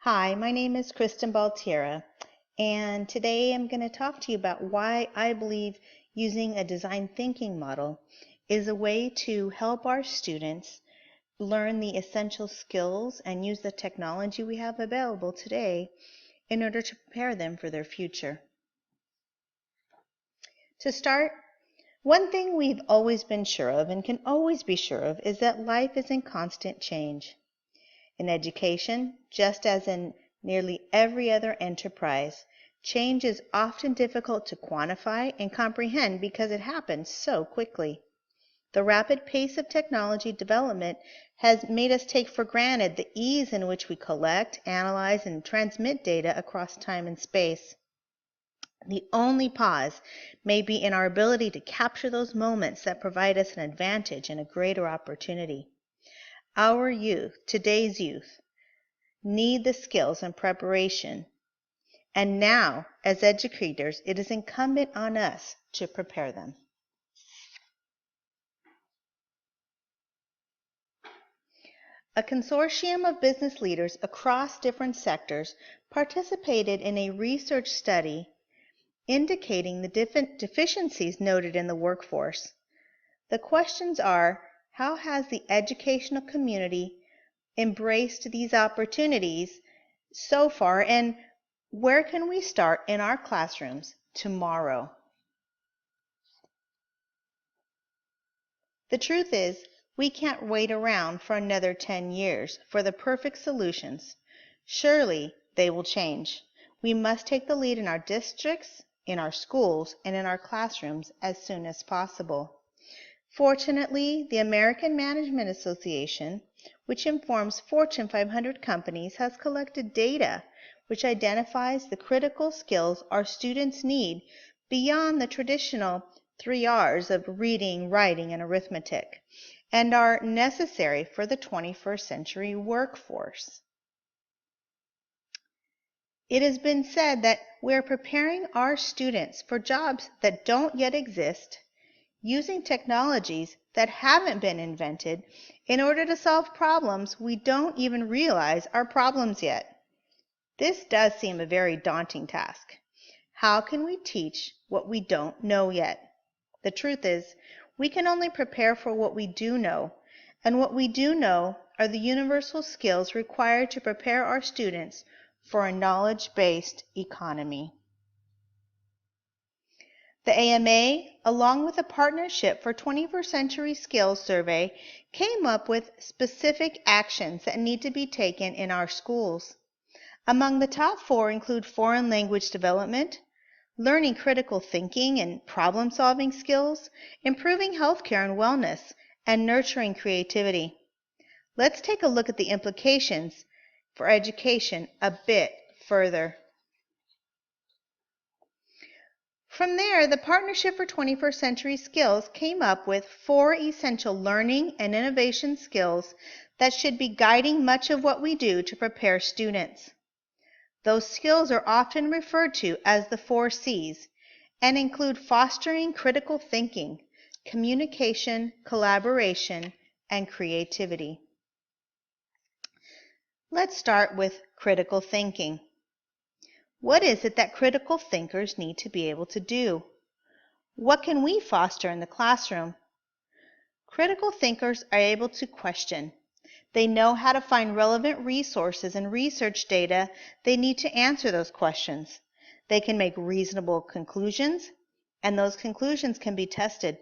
Hi, my name is Kristen Baltiera, and today I'm going to talk to you about why I believe using a design thinking model is a way to help our students learn the essential skills and use the technology we have available today in order to prepare them for their future. To start, one thing we've always been sure of and can always be sure of is that life is in constant change. In education, just as in nearly every other enterprise, change is often difficult to quantify and comprehend because it happens so quickly. The rapid pace of technology development has made us take for granted the ease in which we collect, analyze, and transmit data across time and space. The only pause may be in our ability to capture those moments that provide us an advantage and a greater opportunity. Our youth, today's youth, need the skills and preparation. And now, as educators, it is incumbent on us to prepare them. A consortium of business leaders across different sectors participated in a research study indicating the deficiencies noted in the workforce. The questions are, how has the educational community embraced these opportunities so far, and where can we start in our classrooms tomorrow? The truth is, we can't wait around for another 10 years for the perfect solutions. Surely they will change. We must take the lead in our districts, in our schools, and in our classrooms as soon as possible. Fortunately, the American Management Association, which informs Fortune 500 companies, has collected data which identifies the critical skills our students need beyond the traditional 3 R's of reading, writing, and arithmetic, and are necessary for the 21st century workforce. It has been said that we're preparing our students for jobs that don't yet exist, using technologies that haven't been invented in order to solve problems we don't even realize are problems yet. This does seem a very daunting task. How can we teach what we don't know yet? The truth is, we can only prepare for what we do know, and what we do know are the universal skills required to prepare our students for a knowledge-based economy. The AMA, along with a Partnership for 21st Century Skills survey, came up with specific actions that need to be taken in our schools. Among the top 4 include foreign language development, learning critical thinking and problem-solving skills, improving healthcare and wellness, and nurturing creativity. Let's take a look at the implications for education a bit further. From there, the Partnership for 21st Century Skills came up with 4 essential learning and innovation skills that should be guiding much of what we do to prepare students. Those skills are often referred to as the 4 C's and include fostering critical thinking, communication, collaboration, and creativity. Let's start with critical thinking. What is it that critical thinkers need to be able to do? What can we foster in the classroom? Critical thinkers are able to question. They know how to find relevant resources and research data they need to answer those questions. They can make reasonable conclusions, and those conclusions can be tested.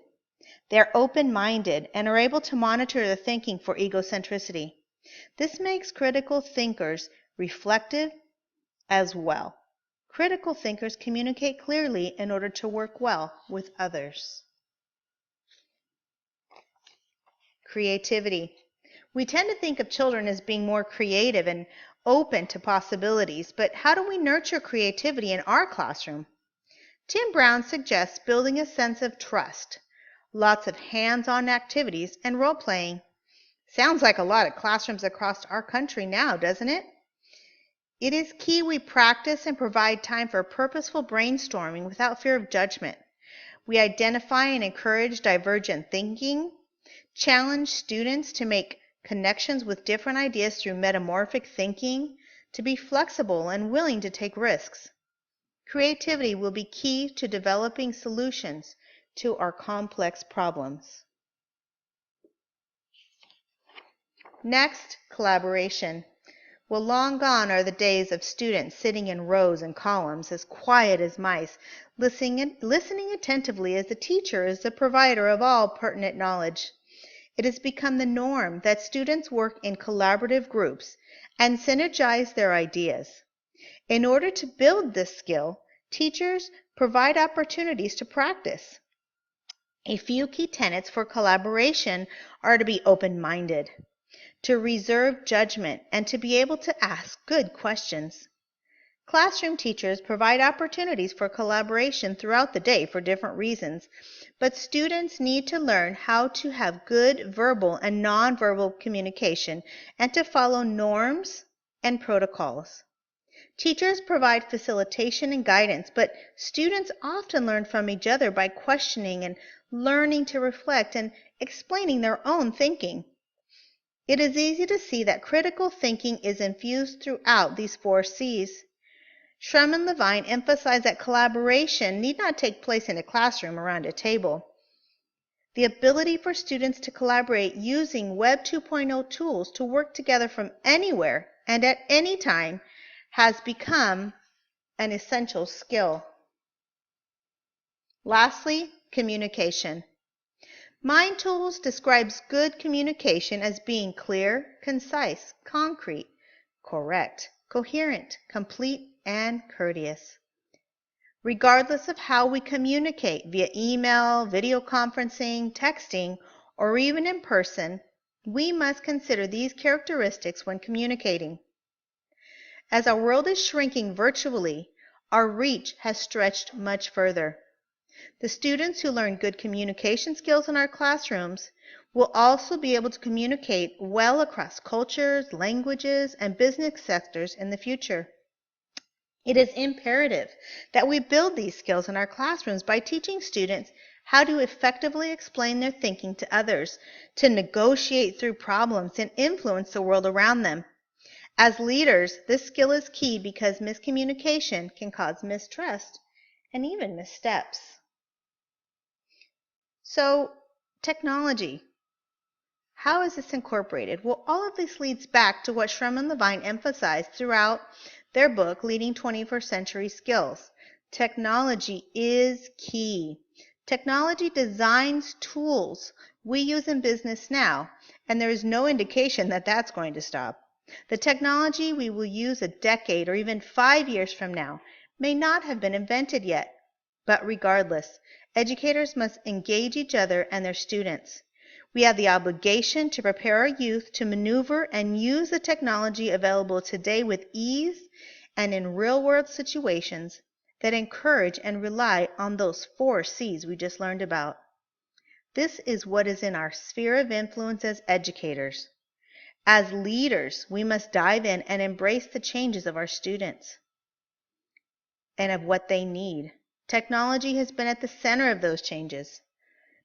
They are open-minded and are able to monitor the thinking for egocentricity. This makes critical thinkers reflective as well. Critical thinkers communicate clearly in order to work well with others. Creativity. We tend to think of children as being more creative and open to possibilities, but how do we nurture creativity in our classroom? Tim Brown suggests building a sense of trust, lots of hands-on activities, and role-playing. Sounds like a lot of classrooms across our country now, doesn't it? It is key we practice and provide time for purposeful brainstorming without fear of judgment. We identify and encourage divergent thinking, challenge students to make connections with different ideas through metamorphic thinking, to be flexible and willing to take risks. Creativity will be key to developing solutions to our complex problems. Next, collaboration. Well, long gone are the days of students sitting in rows and columns, as quiet as mice, listening attentively as the teacher is the provider of all pertinent knowledge. It has become the norm that students work in collaborative groups and synergize their ideas. In order to build this skill, teachers provide opportunities to practice. A few key tenets for collaboration are to be open-minded, to reserve judgment, and to be able to ask good questions. Classroom teachers provide opportunities for collaboration throughout the day for different reasons, but students need to learn how to have good verbal and nonverbal communication and to follow norms and protocols. Teachers provide facilitation and guidance, but students often learn from each other by questioning and learning to reflect and explaining their own thinking. It is easy to see that critical thinking is infused throughout these 4 C's. Schremm and Levine emphasize that collaboration need not take place in a classroom around a table. The ability for students to collaborate using Web 2.0 tools to work together from anywhere and at any time has become an essential skill. Lastly, communication. Mind Tools describes good communication as being clear, concise, concrete, correct, coherent, complete, and courteous. Regardless of how we communicate via email, video conferencing, texting, or even in person, we must consider these characteristics when communicating. As our world is shrinking virtually, our reach has stretched much further. The students who learn good communication skills in our classrooms will also be able to communicate well across cultures, languages, and business sectors in the future. It is imperative that we build these skills in our classrooms by teaching students how to effectively explain their thinking to others, to negotiate through problems, and influence the world around them. As leaders, this skill is key because miscommunication can cause mistrust and even missteps. So, technology. How is this incorporated? Well, all of this leads back to what Schremm and Levine emphasized throughout their book, Leading 21st Century Skills. Technology is key. Technology designs tools we use in business now, and there is no indication that that's going to stop. The technology we will use a decade or even 5 years from now may not have been invented yet. But regardless, educators must engage each other and their students. We have the obligation to prepare our youth to maneuver and use the technology available today with ease and in real-world situations that encourage and rely on those 4 C's we just learned about. This is what is in our sphere of influence as educators. As leaders, we must dive in and embrace the changes of our students and of what they need. Technology has been at the center of those changes.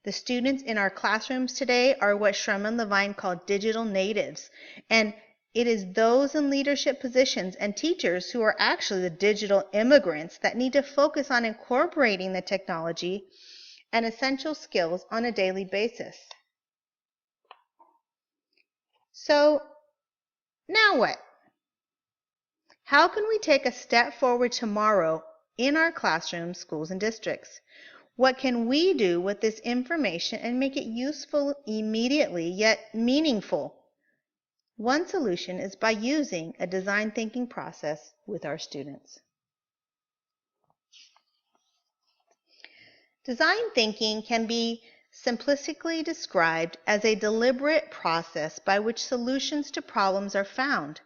The students in our classrooms today are what Schremm and Levine call digital natives, and it is those in leadership positions and teachers who are actually the digital immigrants that need to focus on incorporating the technology and essential skills on a daily basis. So, now what? How can we take a step forward tomorrow in our classrooms, schools, and districts? What can we do with this information and make it useful immediately, yet meaningful? One solution is by using a design thinking process with our students. Design thinking can be simplistically described as a deliberate process by which solutions to problems are found.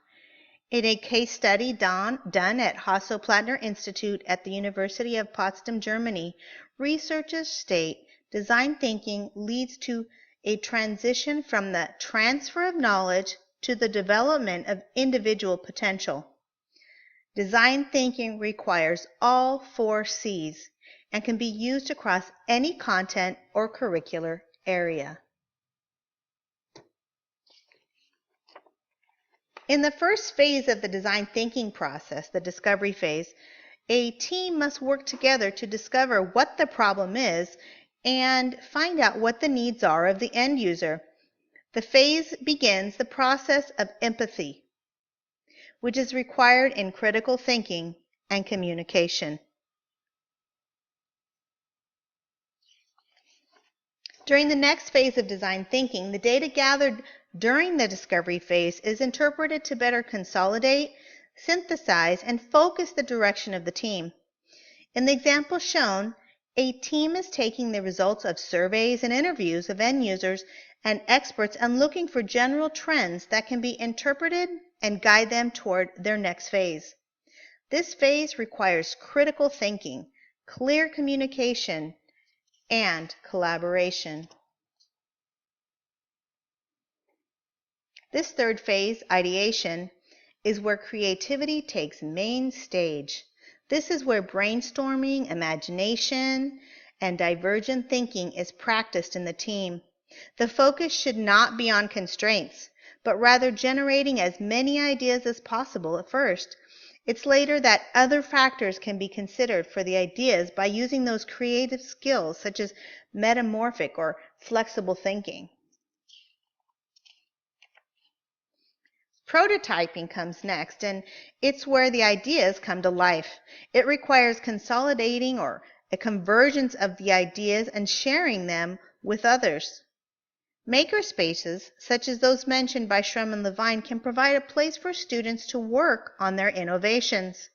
In a case study done at Hasso-Plattner Institute at the University of Potsdam, Germany, researchers state design thinking leads to a transition from the transfer of knowledge to the development of individual potential. Design thinking requires all 4 C's and can be used across any content or curricular area. In the first phase of the design thinking process, the discovery phase, a team must work together to discover what the problem is and find out what the needs are of the end user. The phase begins the process of empathy, which is required in critical thinking and communication. During the next phase of design thinking, the data gathered during the discovery phase is interpreted to better consolidate, synthesize, and focus the direction of the team. In the example shown, a team is taking the results of surveys and interviews of end users and experts and looking for general trends that can be interpreted and guide them toward their next phase. This phase requires critical thinking, clear communication, and collaboration. This third phase, ideation, is where creativity takes main stage. This is where brainstorming, imagination, and divergent thinking is practiced in the team. The focus should not be on constraints, but rather generating as many ideas as possible at first. It's later that other factors can be considered for the ideas by using those creative skills such as metamorphic or flexible thinking. Prototyping comes next, and it's where the ideas come to life. It requires consolidating or a convergence of the ideas and sharing them with others. Makerspaces, such as those mentioned by Schrum and Levine, can provide a place for students to work on their innovations.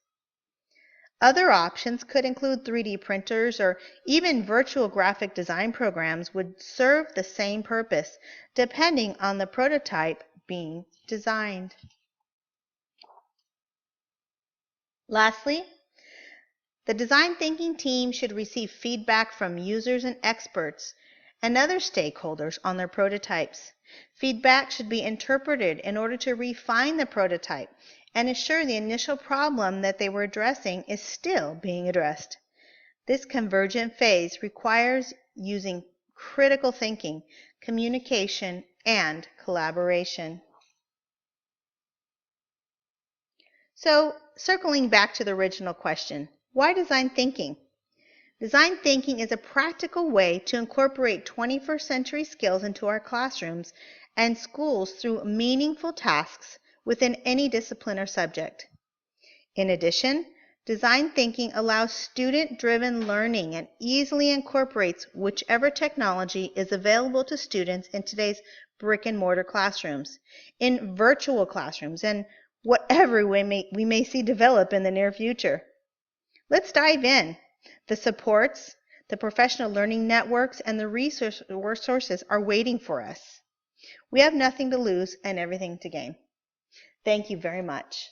Other options could include 3D printers or even virtual graphic design programs would serve the same purpose, depending on the prototype being designed. Lastly, the design thinking team should receive feedback from users and experts and other stakeholders on their prototypes. Feedback should be interpreted in order to refine the prototype and ensure the initial problem that they were addressing is still being addressed. This convergent phase requires using critical thinking, communication, and collaboration. So, circling back to the original question, why design thinking? Design thinking is a practical way to incorporate 21st century skills into our classrooms and schools through meaningful tasks within any discipline or subject. In addition, design thinking allows student-driven learning and easily incorporates whichever technology is available to students in today's brick-and-mortar classrooms, in virtual classrooms, and whatever we may see develop in the near future. Let's dive in. The supports, the professional learning networks, and the resources are waiting for us. We have nothing to lose and everything to gain. Thank you very much.